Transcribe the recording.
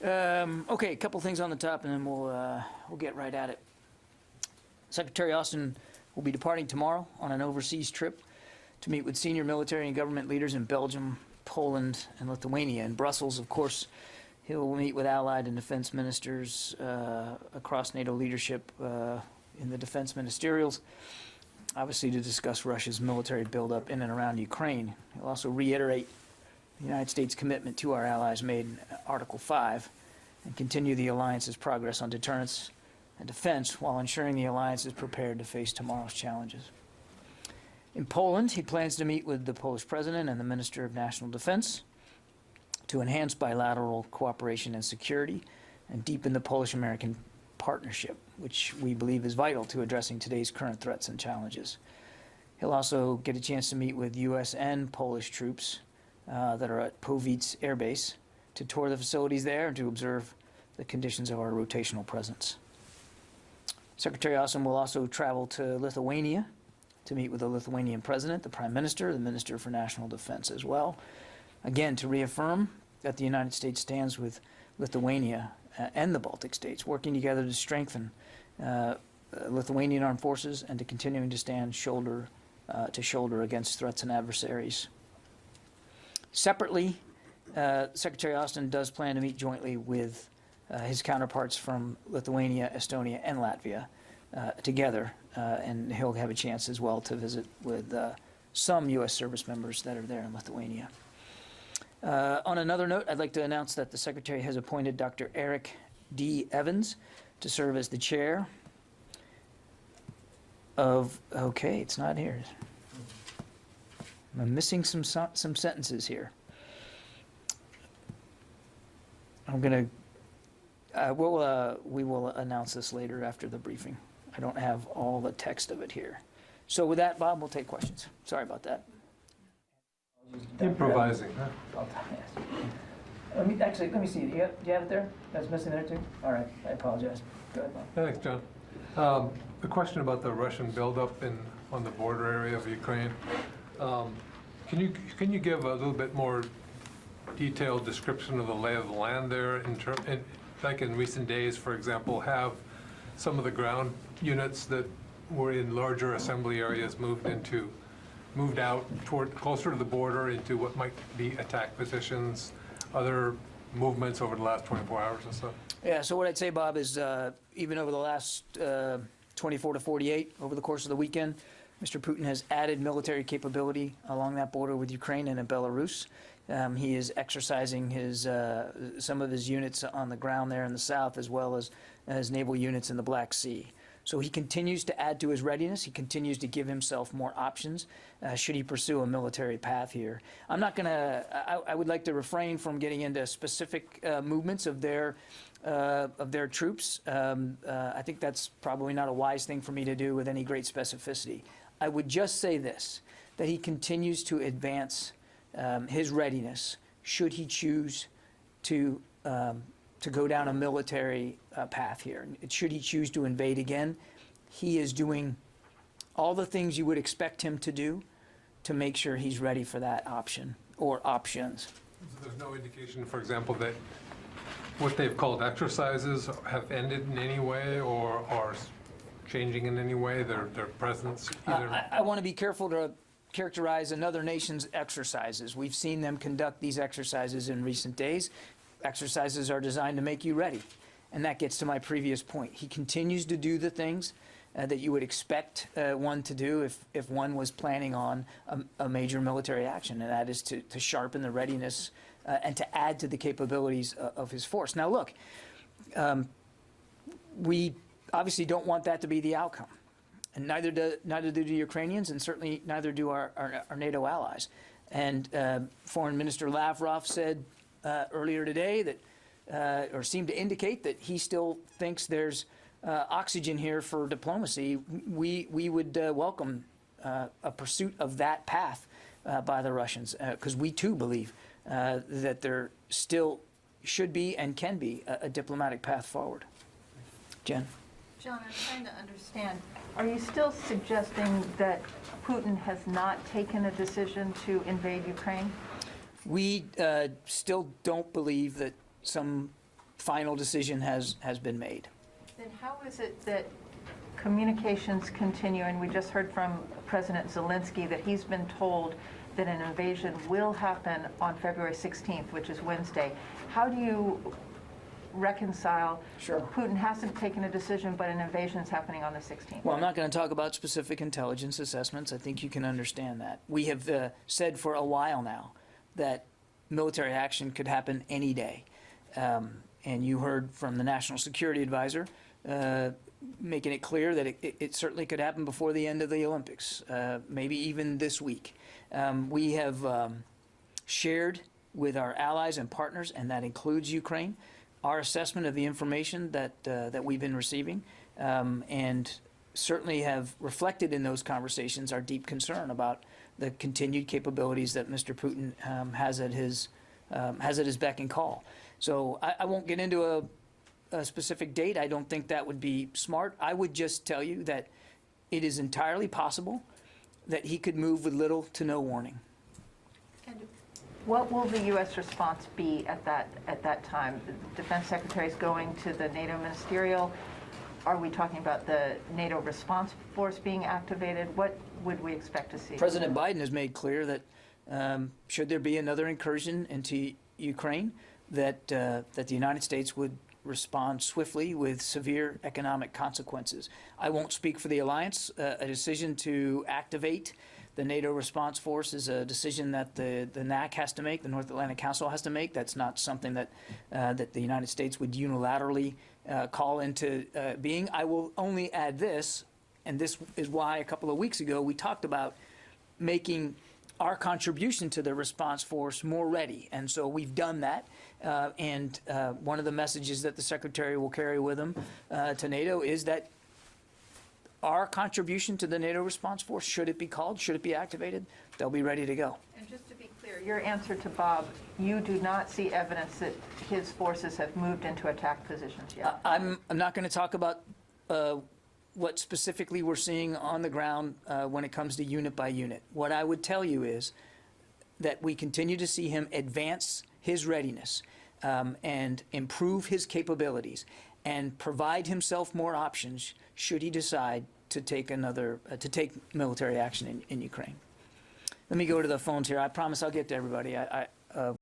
Okay, a couple things on the top, and then we'll get right at it. Secretary Austin will be departing tomorrow on an overseas trip to meet with senior military and government leaders in Belgium, Poland, and Lithuania. In Brussels, of course, he'll meet with allied and defense ministers across NATO leadership in the defense ministerials, obviously to discuss Russia's military buildup in and around Ukraine. He'll also reiterate the United States' commitment to our allies made in Article 5 and continue the alliance's progress on deterrence and defense while ensuring the alliance is prepared to face tomorrow's challenges. In Poland, he plans to meet with the Polish president and the Minister of National Defense to enhance bilateral cooperation and security and deepen the Polish-American partnership, which we believe is vital to addressing today's current threats and challenges. He'll also get a chance to meet with U.S. and Polish troops that are at Powice Air Base to tour the facilities there and to observe the conditions of our rotational presence. Secretary Austin will also travel to Lithuania to meet with the Lithuanian president, the prime minister, the minister for national defense as well, again to reaffirm that the United States stands with Lithuania and the Baltic states, working together to strengthen Lithuanian armed forces and to continuing to stand shoulder to shoulder against threats and adversaries. Separately, Secretary Austin does plan to meet jointly with his counterparts from Lithuania, Estonia, and Latvia together, and he'll have a chance as well to visit with some U.S. service members that are there in Lithuania. On another note, I'd like to announce that the Secretary has appointed Dr. Eric D. Evans to serve as the chair of, okay, it's not here. I'm missing some sentences here. I'm going to we will announce this later after the briefing. I don't have all the text of it here. So with that, Bob, we'll take questions. Sorry about that. Improvising, huh? Let me see. Do you have it there? That's missing there too? All right. I apologize. Go ahead, Bob. Thanks, John. A question about the Russian buildup on the border area of Ukraine. Can you give a little bit more detailed description of the lay of the land there like in recent days, for example, have some of the ground units that were in larger assembly areas moved out closer to the border into what might be attack positions, other movements over the last 24 hours or so? Yeah, so what I'd say, Bob, is even over the last 24 to 48, over the course of the weekend, Mr. Putin has added military capability along that border with Ukraine and in Belarus. He is exercising some of his units on the ground there in the south, as well as his naval units in the Black Sea. So he continues to add to his readiness. He continues to give himself more options should he pursue a military path here. I'm not going to. I would like to refrain from getting into specific movements of their troops. I think that's probably not a wise thing for me to do with any great specificity. I would just say this: that he continues to advance his readiness should he choose to go down a military path here. Should he choose to invade again, he is doing all the things you would expect him to do to make sure he's ready for that option or options. So there's no indication, for example, that what they've called exercises have ended in any way or are changing in any way, their presence? I want to be careful to characterize another nation's exercises. We've seen them conduct these exercises in recent days. Exercises are designed to make you ready. And that gets to my previous point. He continues to do the things that you would expect one to do if one was planning on a major military action, and that is to sharpen the readiness and to add to the capabilities of his force. Now, look, we obviously don't want that to be the outcome. And neither do the Ukrainians, and certainly neither do our NATO allies. And Foreign Minister Lavrov said earlier today that, or seemed to indicate that he still thinks there's oxygen here for diplomacy. We would welcome a pursuit of that path by the Russians, because we too believe that there still should be and can be a diplomatic path forward. Jen? John, I'm trying to understand. Are you still suggesting that Putin has not taken a decision to invade Ukraine? We still don't believe that some final decision has been made. Then how is it that communications continue? And we just heard from President Zelensky that he's been told that an invasion will happen on February 16th, which is Wednesday. How do you reconcile Sure. Putin hasn't taken a decision, but an invasion is happening on the 16th? Well, I'm not going to talk about specific intelligence assessments. I think you can understand that. We have said for a while now that military action could happen any day. And you heard from the National Security Advisor making it clear that it certainly could happen before the end of the Olympics, maybe even this week. We have shared with our allies and partners, and that includes Ukraine, our assessment of the information that we've been receiving, and certainly have reflected in those conversations our deep concern about the continued capabilities that Mr. Putin has at his beck and call. So I won't get into a specific date. I don't think that would be smart. I would just tell you that it is entirely possible that he could move with little to no warning. And what will the U.S. response be at that time? The Defense Secretary is going to the NATO ministerial. Are we talking about the NATO response force being activated? What would we expect to see? President Biden has made clear that should there be another incursion into Ukraine, that the United States would respond swiftly with severe economic consequences. I won't speak for the alliance. A decision to activate the NATO response force is a decision that the NAC has to make, the North Atlantic Council has to make. That's not something that the United States would unilaterally call into being. I will only add this, and this is why a couple of weeks ago we talked about making our contribution to the response force more ready. And so we've done that. And one of the messages that the Secretary will carry with him to NATO is that our contribution to the NATO response force, should it be called, should it be activated, they'll be ready to go. And just to be clear, your answer to Bob, you do not see evidence that his forces have moved into attack positions yet? I'm not going to talk about what specifically we're seeing on the ground when it comes to unit by unit. What I would tell you is that we continue to see him advance his readiness and improve his capabilities and provide himself more options should he decide to take military action in Ukraine. Let me go to the phones here. I promise I'll get to everybody.